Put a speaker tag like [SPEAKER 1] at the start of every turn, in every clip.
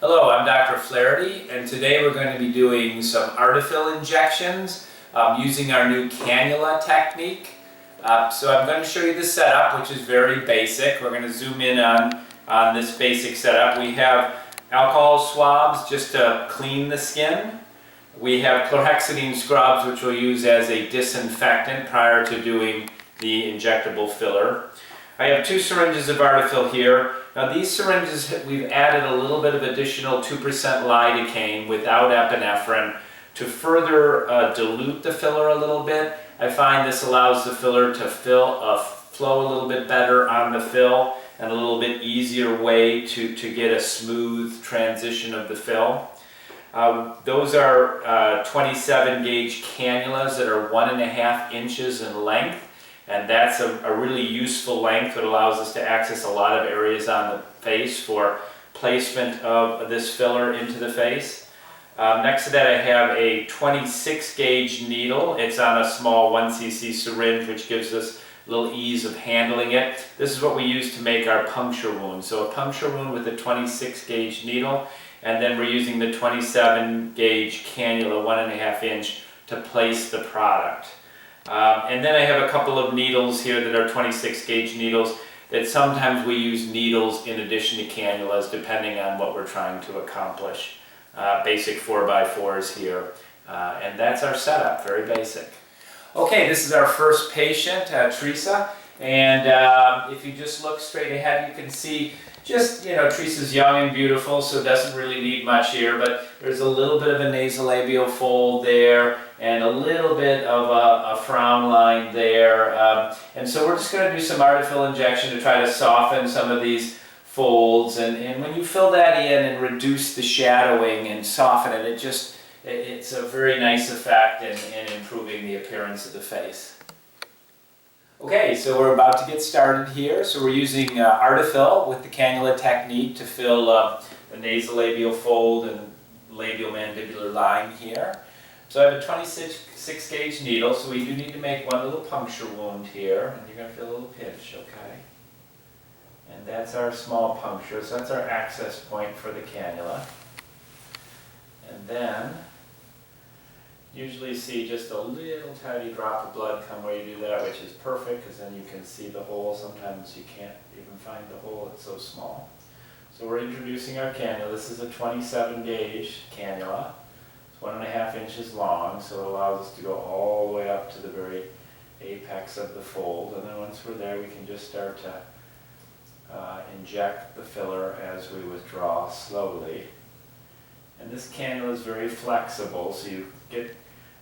[SPEAKER 1] Hello, I'm Dr. Flaharty, and today we're going to be doing some Artefill injections using our new cannula technique. So I'm going to show you the setup, which is very basic. We're going to zoom in on this basic setup. We have alcohol swabs just to clean the skin. We have chlorhexidine scrubs, which we'll use as a disinfectant prior to doing the injectable filler. I have 2 syringes of Artefill here. Now these syringes, we've added a little bit of additional 2% lidocaine without epinephrine to further dilute the filler a little bit. I find this allows the filler to flow a little bit better on the fill and a little bit easier way to get a smooth transition of the fill. Those are 27 gauge cannulas that are 1.5 inches in length. And that's a really useful length that allows us to access a lot of areas on the face for placement of this filler into the face. Next to that I have a 26 gauge needle. It's on a small 1 cc syringe, which gives us a little ease of handling it. This is what we use to make our puncture wound. So a puncture wound with a 26 gauge needle, and then we're using the 27 gauge cannula, 1.5 inch, to place the product. And then I have a couple of needles here that are 26 gauge needles that sometimes we use needles in addition to cannulas depending on what we're trying to accomplish. Basic 4x4s here. And that's our setup, very basic. Okay, this is our first patient, Teresa. And if you just look straight ahead, you can see Teresa's young and beautiful, so doesn't really need much here, but there's a little bit of a nasolabial fold there and a little bit of a frown line there. And so we're just going to do some Artefill injection to try to soften some of these folds. And when you fill that in and reduce the shadowing and soften it, it's a very nice effect in improving the appearance of the face. Okay, so we're about to get started here. So we're using Artefill with the cannula technique to fill the nasolabial fold and labial mandibular line here. So I have a 26 gauge needle, so we do need to make one little puncture wound here, and you're going to feel a little pinch, okay? And that's our small puncture, so that's our access point for the cannula. And then usually see just a little tiny drop of blood come where you do that, which is perfect because then you can see the hole. Sometimes you can't even find the hole, it's so small. So we're introducing our cannula. This is a 27 gauge cannula. It's 1.5 inches long, so it allows us to go all the way up to the very apex of the fold. And then once we're there, we can just start to inject the filler as we withdraw slowly. And this cannula is very flexible, so you get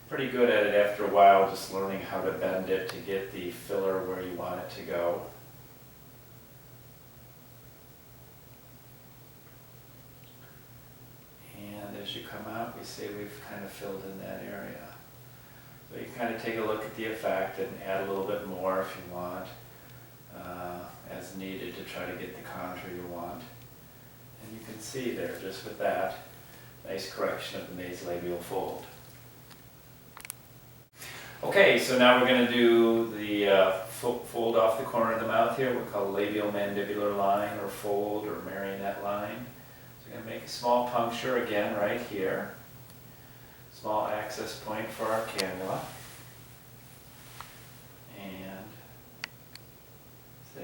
[SPEAKER 1] pretty good at it after a while, just learning how to bend it to get the filler where you want it to go. And as you come out, we see we've kind of filled in that area. So you can kind of take a look at the effect and add a little bit more if you want, as needed to try to get the contour you want. And you can see there, just with that, nice correction of the nasolabial fold. Okay, so now we're going to do the fold off the corner of the mouth here. We'll call labial mandibular line or fold or marionette line. So we're going to make a small puncture again right here. Small access point for our cannula. And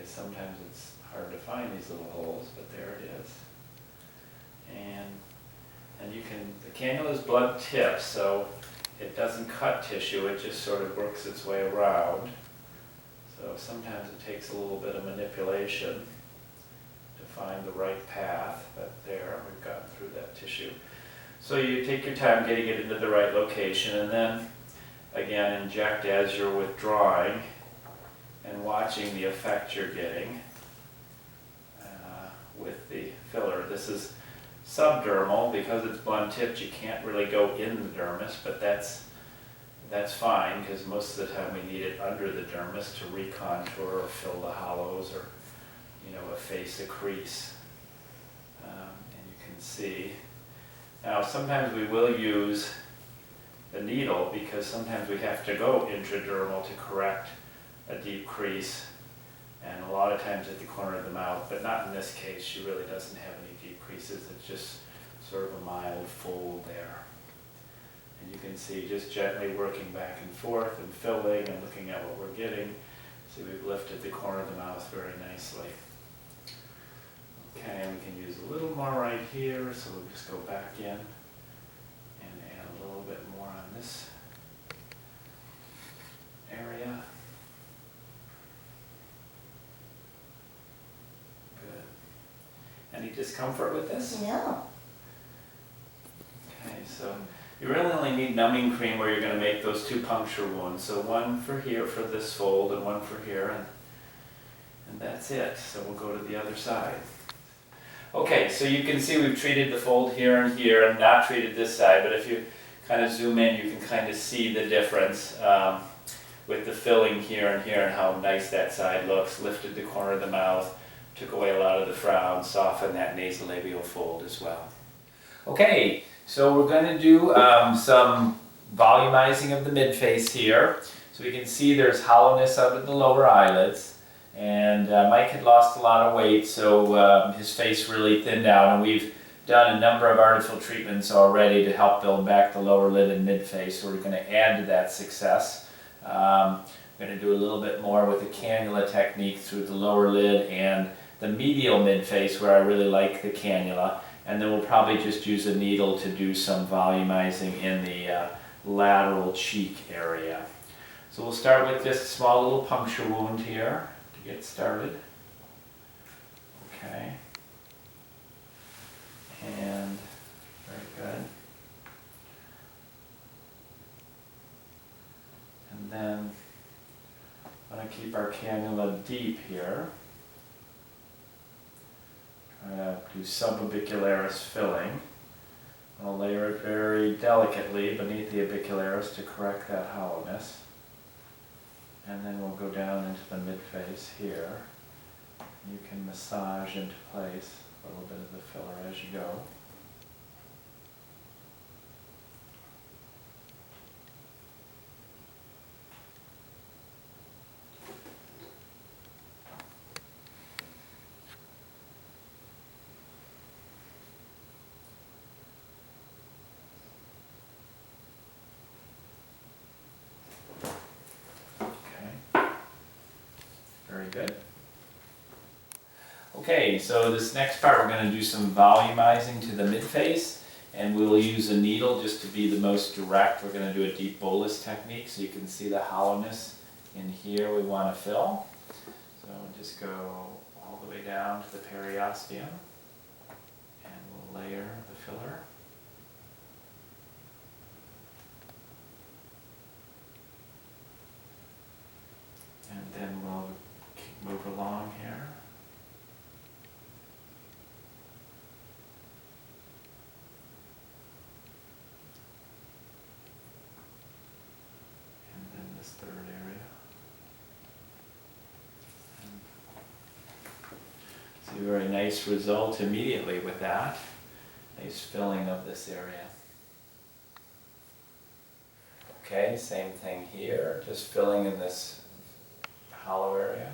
[SPEAKER 1] sometimes it's hard to find these little holes, but there it is. And you can, the cannula is blunt tip, so it doesn't cut tissue, it just sort of works its way around. So sometimes it takes a little bit of manipulation to find the right path, but there, we've gotten through that tissue. So you take your time getting it into the right location, and then again inject as you're withdrawing and watching the effect you're getting with the filler. This is subdermal. Because it's blunt tipped, you can't really go in the dermis, but that's fine because most of the time we need it under the dermis to recontour or fill the hollows or efface a crease. And you can see now sometimes we will use the needle because sometimes we have to go intradermal to correct a deep crease, and a lot of times at the corner of the mouth, but not in this case. She really doesn't have any deep creases. It's just sort of a mild fold there. And you can see just gently working back and forth and filling and looking at what we're getting. See, we've lifted the corner of the mouth very nicely. Okay, and we can use a little more right here, so we'll just go back in and add a little bit more on this area. Good. Any discomfort with this?
[SPEAKER 2] No.
[SPEAKER 1] Okay, so you really only need numbing cream where you're going to make those 2 puncture wounds. So one for here for this fold and one for here, and that's it. So we'll go to the other side. Okay, so you can see we've treated the fold here and not treated this side, but if you kind of zoom in, you can kind of see the difference with the filling here and how nice that side looks. Lifted the corner of the mouth, took away a lot of the frown, softened that nasolabial fold as well. Okay, so we're going to do some volumizing of the midface here. So we can see there's hollowness under the lower eyelids. And Mike had lost a lot of weight, so his face really thinned out, and we've done a number of Artefill treatments already to help build back the lower lid and midface, so we're going to add to that success. I'm going to do a little bit more with the cannula technique through the lower lid and the medial midface, where I really like the cannula, and then we'll probably just use a needle to do some volumizing in the lateral cheek area. So we'll start with just a small little puncture wound here to get started. Okay. And very good. And then I'm going to keep our cannula deep here. Try to do subabicularis filling. I'll layer it very delicately beneath the abicularis to correct that hollowness. And then we'll go down into the midface here. You can massage into place a little bit of the filler as you go. Very good. Okay, so this next part we're going to do some volumizing to the midface, and we'll use a needle just to be the most direct. We're going to do a deep bolus technique so you can see the hollowness in here we want to fill. So we'll just go all the way down to the periosteum, and we'll layer the filler. And then we'll move along here. And then this third area. And see a very nice result immediately with that. Nice filling of this area. Okay, same thing here, just filling in this hollow area.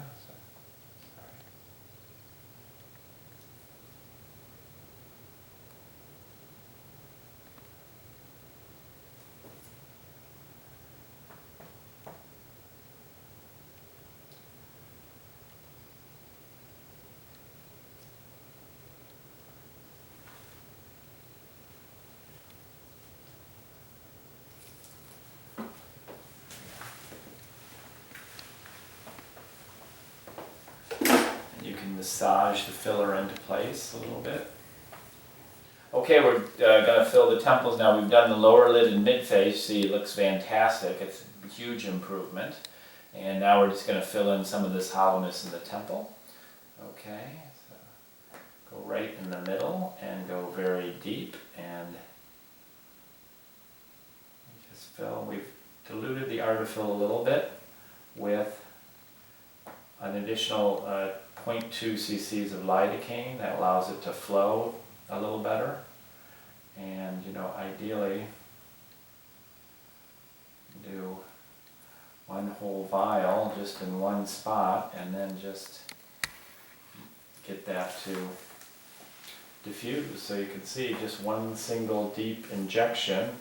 [SPEAKER 1] You can massage the filler into place a little bit. Okay, we're going to fill the temples now. We've done the lower lid and midface. See, it looks fantastic. It's a huge improvement. And now we're just going to fill in some of this hollowness in the temple. Okay, so go right in the middle and go very deep and just fill. We've diluted the Artefill a little bit with an additional 0.2 cc's of lidocaine. That allows it to flow a little better. And, you know, ideally do one whole vial just in one spot, and then just get that to
[SPEAKER 2] diffuse. So you can see just one single deep injection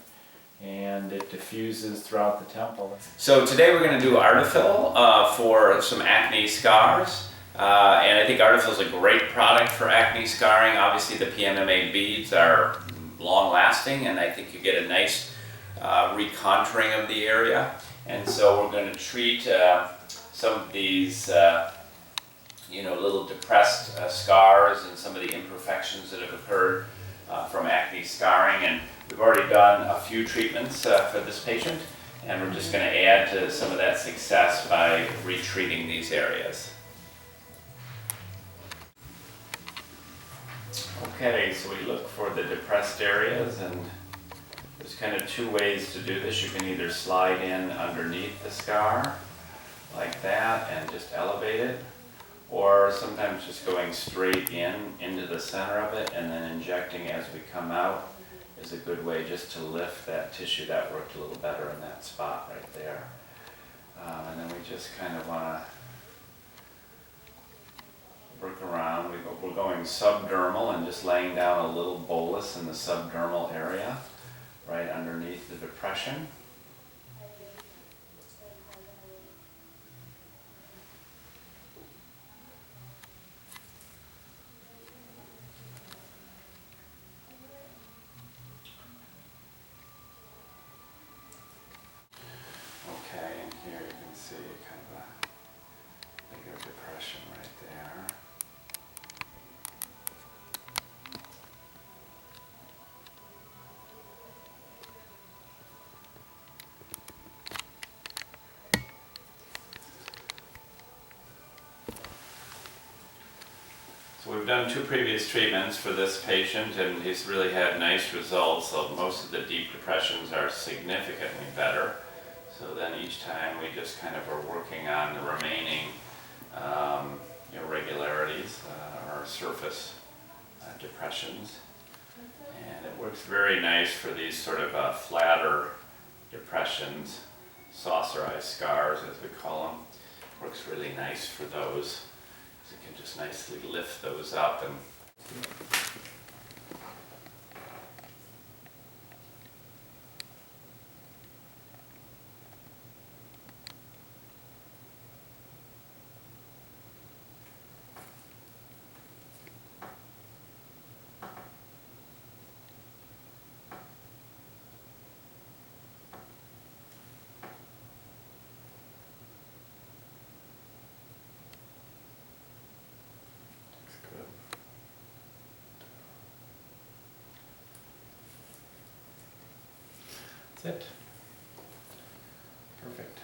[SPEAKER 2] and it diffuses throughout the temple.
[SPEAKER 1] So today we're going to do Artefill for some acne scars. And I think Artefill is a great product for acne scarring. Obviously the PMMA beads are long lasting and I think you get a nice recontouring of the area. And so we're going to treat some of these little depressed scars and some of the imperfections that have occurred from acne scarring. And we've already done a few treatments for this patient, and we're just going to add to some of that success by retreating these areas. Okay, so we look for the depressed areas, and there's kind of two ways to do this. You can either slide in underneath the scar like that and just elevate it, or sometimes just going straight into the center of it and then injecting as we come out is a good way just to lift that tissue. That worked a little better in that spot right there. And then we just kind of want to work around. We're going subdermal and just laying down a little bolus in the subdermal area right underneath the depression. Okay, and here you can see kind of a bigger depression right there. So we've done 2 previous treatments for this patient and he's really had nice results. So most of the deep depressions are significantly better. So then each time we just kind of are working on the remaining irregularities or surface depressions. And it works very nice for these sort of flatter depressions, saucer-eyed scars as we call them. Works really nice for those. So you can just nicely lift those up and that's it. Perfect.